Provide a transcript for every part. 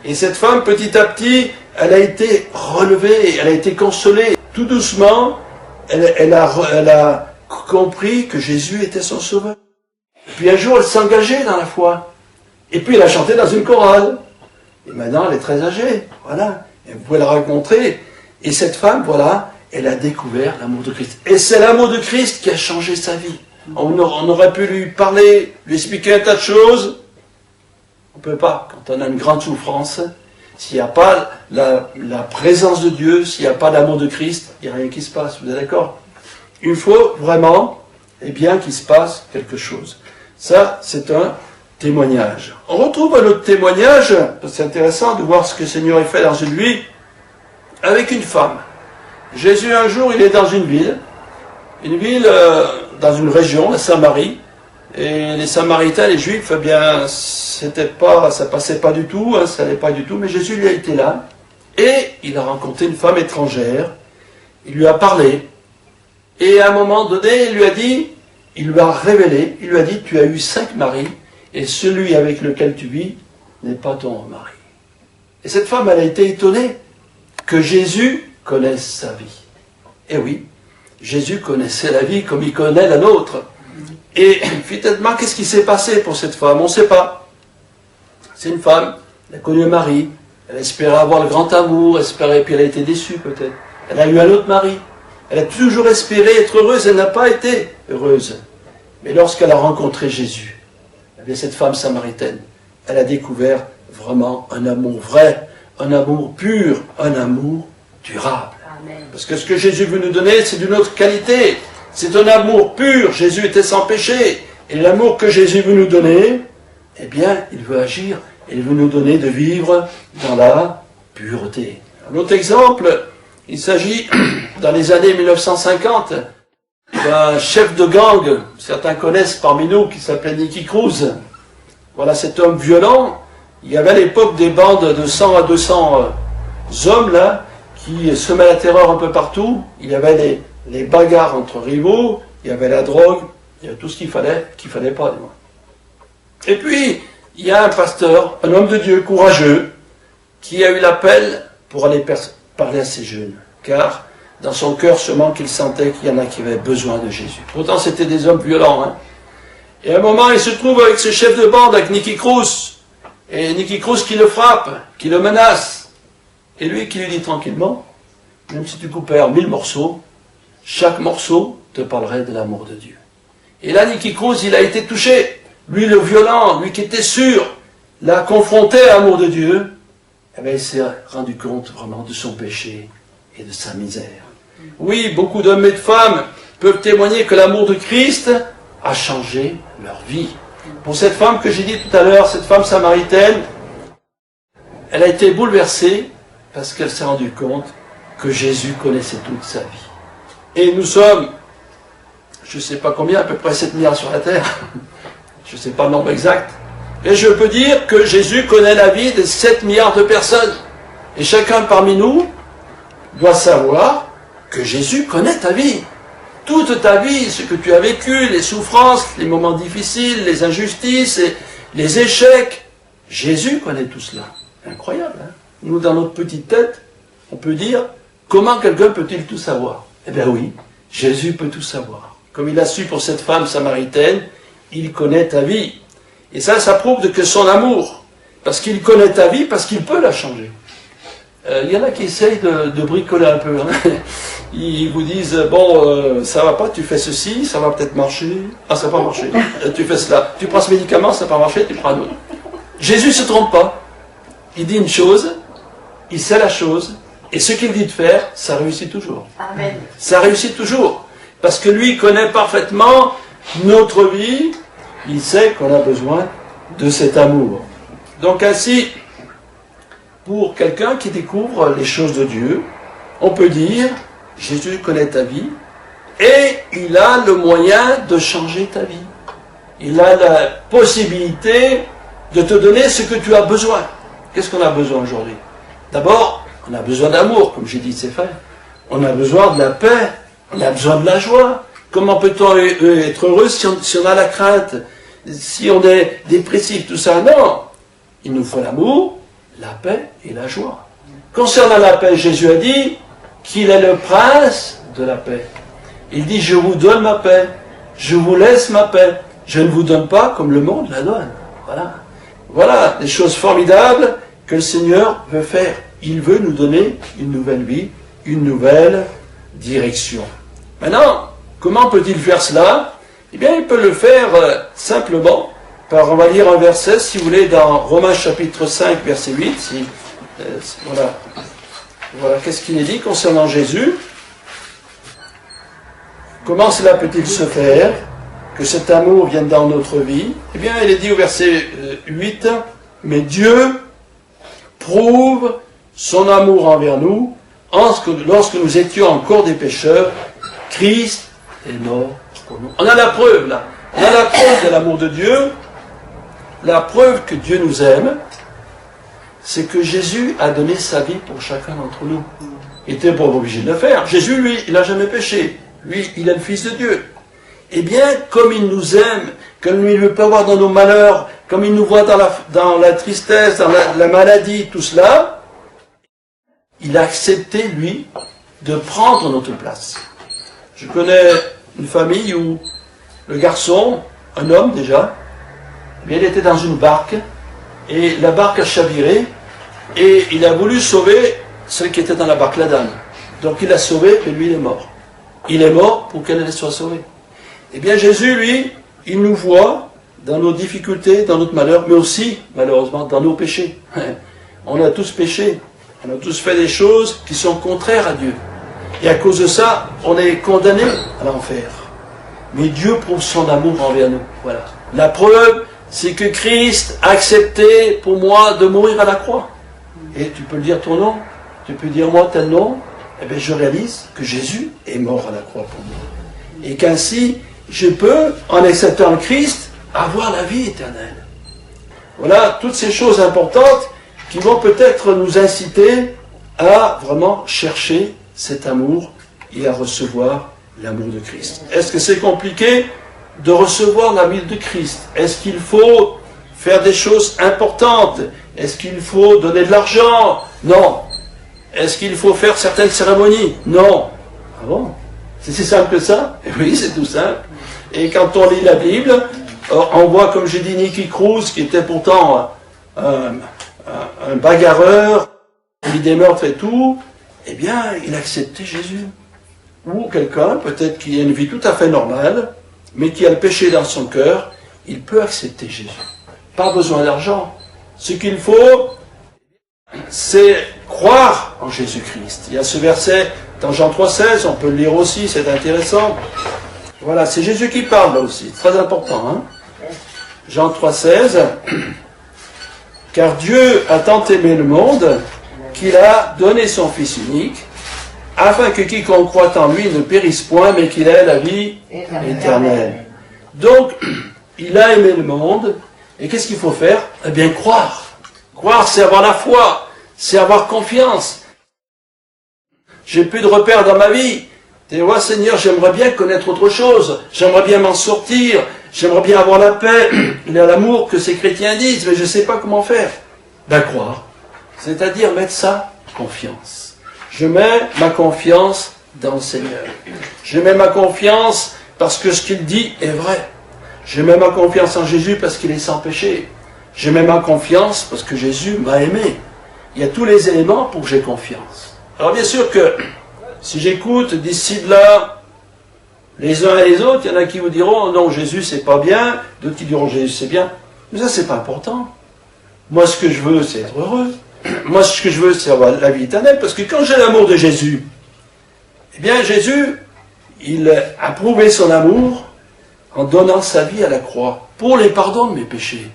Et cette femme, petit à petit, elle a été relevée, elle a été consolée. Tout doucement, elle a compris que Jésus était son sauveur. Puis un jour, elle s'est engagée dans la foi. Et puis elle a chanté dans une chorale. Et maintenant, elle est très âgée. Voilà. Et vous pouvez la rencontrer. Et cette femme, voilà, elle a découvert l'amour de Christ. Et c'est l'amour de Christ qui a changé sa vie. On aurait pu lui parler, lui expliquer un tas de choses. On ne peut pas. Quand on a une grande souffrance, s'il n'y a pas la présence de Dieu, s'il n'y a pas l'amour de Christ, il n'y a rien qui se passe. Vous êtes d'accord? Il faut vraiment, qu'il se passe quelque chose. Ça, c'est un témoignage. On retrouve un autre témoignage, c'est intéressant de voir ce que le Seigneur a fait dans une vie, avec une femme. Jésus, un jour, il est dans une ville, dans une région, la Samarie, et les Samaritains, les Juifs, ça passait pas du tout, ça n'allait pas du tout, mais Jésus lui a été là, et il a rencontré une femme étrangère, il lui a parlé, et à un moment donné, il lui a révélé, il lui a dit, tu as eu 5 maris, et celui avec lequel tu vis n'est pas ton mari. Et cette femme, elle a été étonnée que Jésus connaisse sa vie. Et oui, Jésus connaissait la vie comme il connaît la nôtre. Et finalement, qu'est-ce qui s'est passé pour cette femme? On ne sait pas. C'est une femme, elle a connu un mari, elle espérait avoir le grand amour, puis elle a été déçue peut-être. Elle a eu un autre mari. Elle a toujours espéré être heureuse, elle n'a pas été heureuse. Mais lorsqu'elle a rencontré Jésus, cette femme samaritaine, elle a découvert vraiment un amour vrai, un amour pur, un amour durable. Amen. Parce que ce que Jésus veut nous donner, c'est d'une autre qualité. C'est un amour pur. Jésus était sans péché. Et l'amour que Jésus veut nous donner, il veut agir. Il veut nous donner de vivre dans la pureté. Un autre exemple, il s'agit, dans les années 1950, d'un chef de gang, certains connaissent parmi nous, qui s'appelait Nicky Cruz. Voilà cet homme violent. Il y avait à l'époque des bandes de 100 à 200 hommes là, qui semaient la terreur un peu partout. Il y avait les bagarres entre rivaux, il y avait la drogue, il y avait tout ce qu'il fallait pas. Du moins. Et puis, il y a un pasteur, un homme de Dieu courageux, qui a eu l'appel pour aller parler à ces jeunes. Car dans son cœur, sûrement qu'il sentait qu'il y en a qui avaient besoin de Jésus. Pourtant, c'était des hommes violents. Et à un moment, il se trouve avec ce chef de bande, avec Nicky Cruz. Et Nicky Cruz qui le frappe, qui le menace. Et lui qui lui dit tranquillement, même si tu coupais en 1000 morceaux, chaque morceau te parlerait de l'amour de Dieu. Et là, Nicky Cruz, il a été touché. Lui, le violent, lui qui était sûr, l'a confronté à l'amour de Dieu. Il s'est rendu compte vraiment de son péché et de sa misère. Oui, beaucoup d'hommes et de femmes peuvent témoigner que l'amour de Christ a changé leur vie. Pour cette femme que j'ai dit tout à l'heure, cette femme samaritaine, elle a été bouleversée parce qu'elle s'est rendue compte que Jésus connaissait toute sa vie. Et nous sommes, je ne sais pas combien, à peu près 7 milliards sur la terre, je ne sais pas le nombre exact, et je peux dire que Jésus connaît la vie de 7 milliards de personnes. Et chacun parmi nous doit savoir que Jésus connaît ta vie. Toute ta vie, ce que tu as vécu, les souffrances, les moments difficiles, les injustices, les échecs. Jésus connaît tout cela. Incroyable, hein? Nous, dans notre petite tête, on peut dire, comment quelqu'un peut-il tout savoir? Eh bien oui, Jésus peut tout savoir. Comme il a su pour cette femme samaritaine, il connaît ta vie. Et ça prouve que son amour, parce qu'il connaît ta vie, parce qu'il peut la changer. Il y en a qui essayent de bricoler un peu. Hein. Ils vous disent, ça va pas, tu fais ceci, ça va peut-être marcher. Ah, ça va pas marcher. Tu fais cela. Tu prends ce médicament, ça va pas marcher, tu prends un autre. Jésus ne se trompe pas. Il dit une chose, il sait la chose, et ce qu'il dit de faire, ça réussit toujours. Amen. Ça réussit toujours. Parce que lui, il connaît parfaitement notre vie, il sait qu'on a besoin de cet amour. Donc ainsi, pour quelqu'un qui découvre les choses de Dieu, on peut dire, Jésus connaît ta vie, et il a le moyen de changer ta vie. Il a la possibilité de te donner ce que tu as besoin. Qu'est-ce qu'on a besoin aujourd'hui? D'abord, on a besoin d'amour, comme j'ai dit de ses frères. On a besoin de la paix, on a besoin de la joie. Comment peut-on être heureux si on a la crainte, si on est dépressif, tout ça? Non, il nous faut l'amour, la paix et la joie. Concernant la paix, Jésus a dit qu'il est le prince de la paix. Il dit, je vous donne ma paix, je vous laisse ma paix, je ne vous donne pas comme le monde la donne. Voilà. Voilà des choses formidables que le Seigneur veut faire. Il veut nous donner une nouvelle vie, une nouvelle direction. Maintenant, comment peut-il faire cela? Eh bien, il peut le faire simplement par, on va lire un verset, si vous voulez, dans Romains chapitre 5, verset 8. Voilà. Voilà, qu'est-ce qu'il est dit concernant Jésus? Comment cela peut-il se faire, que cet amour vienne dans notre vie? Eh bien, il est dit au verset 8, « Mais Dieu prouve son amour envers nous, lorsque nous étions encore des pécheurs, Christ est mort pour nous. » On a la preuve, là. On a la preuve de l'amour de Dieu, la preuve que Dieu nous aime, c'est que Jésus a donné sa vie pour chacun d'entre nous. Il n'était pas obligé de le faire. Jésus, lui, il n'a jamais péché. Lui, il est le Fils de Dieu. Eh bien, comme il nous aime, comme il peut voir dans nos malheurs, comme il nous voit dans la tristesse, dans la maladie, tout cela, il a accepté, lui, de prendre notre place. Je connais une famille où le garçon, un homme déjà, eh bien, il était dans une barque, et la barque a chaviré, et il a voulu sauver celle qui était dans la barque, la dame. Donc il l'a sauvée, et lui, il est mort. Il est mort pour qu'elle soit sauvée. Eh bien, Jésus, lui, il nous voit dans nos difficultés, dans notre malheur, mais aussi, malheureusement, dans nos péchés. On a tous péché. On a tous fait des choses qui sont contraires à Dieu. Et à cause de ça, on est condamné à l'enfer. Mais Dieu prouve son amour envers nous. Voilà. La preuve, c'est que Christ a accepté pour moi de mourir à la croix. Et tu peux le dire ton nom, tu peux dire moi tel nom. Eh bien, je réalise que Jésus est mort à la croix pour moi. Et qu'ainsi, je peux, en acceptant le Christ, avoir la vie éternelle. Voilà toutes ces choses importantes qui vont peut-être nous inciter à vraiment chercher cet amour et à recevoir l'amour de Christ. Est-ce que c'est compliqué de recevoir l'amour de Christ? Est-ce qu'il faut faire des choses importantes? Est-ce qu'il faut donner de l'argent? Non. Est-ce qu'il faut faire certaines cérémonies? Non. Ah bon? C'est si simple que ça? Et oui, c'est tout simple. Et quand on lit la Bible, on voit, comme j'ai dit, Nicky Cruz, qui était pourtant un bagarreur, il des meurtres et tout, eh bien, il acceptait Jésus. Ou quelqu'un, peut-être qui a une vie tout à fait normale, mais qui a le péché dans son cœur, il peut accepter Jésus. Pas besoin d'argent. Ce qu'il faut, c'est croire en Jésus-Christ. Il y a ce verset dans Jean 3,16, on peut le lire aussi, c'est intéressant. Voilà, c'est Jésus qui parle là aussi, très important. Hein? Jean 3,16, car Dieu a tant aimé le monde qu'il a donné son Fils unique, afin que quiconque croit en lui ne périsse point, mais qu'il ait la vie éternelle. Donc, il a aimé le monde, et qu'est-ce qu'il faut faire? Eh bien, croire. Croire, c'est avoir la foi, c'est avoir confiance. J'ai plus de repères dans ma vie. Tu vois, Seigneur, j'aimerais bien connaître autre chose, j'aimerais bien m'en sortir, j'aimerais bien avoir la paix, l'amour que ces chrétiens disent, mais je ne sais pas comment faire. Ben, croire. C'est-à-dire mettre ça confiance. Je mets ma confiance dans le Seigneur. Je mets ma confiance parce que ce qu'il dit est vrai. Je mets ma confiance en Jésus parce qu'il est sans péché. Je mets ma confiance parce que Jésus m'a aimé. Il y a tous les éléments pour que j'ai confiance. Alors bien sûr que si j'écoute d'ici de là les uns et les autres, il y en a qui vous diront non, Jésus c'est pas bien, d'autres qui diront Jésus c'est bien. Mais ça c'est pas important. Moi ce que je veux c'est être heureux. Moi ce que je veux c'est avoir la vie éternelle, parce que quand j'ai l'amour de Jésus, eh bien Jésus, il a prouvé son amour en donnant sa vie à la croix pour les pardons de mes péchés.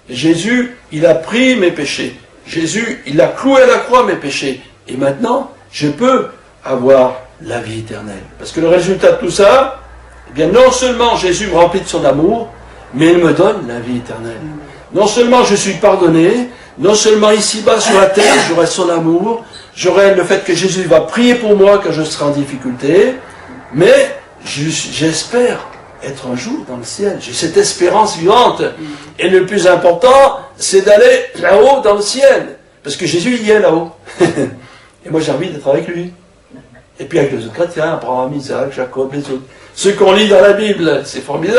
Et Jésus, il a pris mes péchés. Jésus, il a cloué à la croix mes péchés. Et maintenant, je peux avoir la vie éternelle. Parce que le résultat de tout ça, eh bien, non seulement Jésus me remplit de son amour, mais il me donne la vie éternelle. Non seulement je suis pardonné, non seulement ici-bas sur la terre, j'aurai son amour, j'aurai le fait que Jésus va prier pour moi quand je serai en difficulté, mais j'espère être un jour dans le ciel. J'ai cette espérance vivante. Et le plus important, c'est d'aller là-haut dans le ciel. Parce que Jésus, il y est là-haut. Et moi, j'ai envie d'être avec lui. Et puis avec les autres chrétiens, Abraham, Isaac, Jacob, les autres. Ceux qu'on lit dans la Bible, c'est formidable.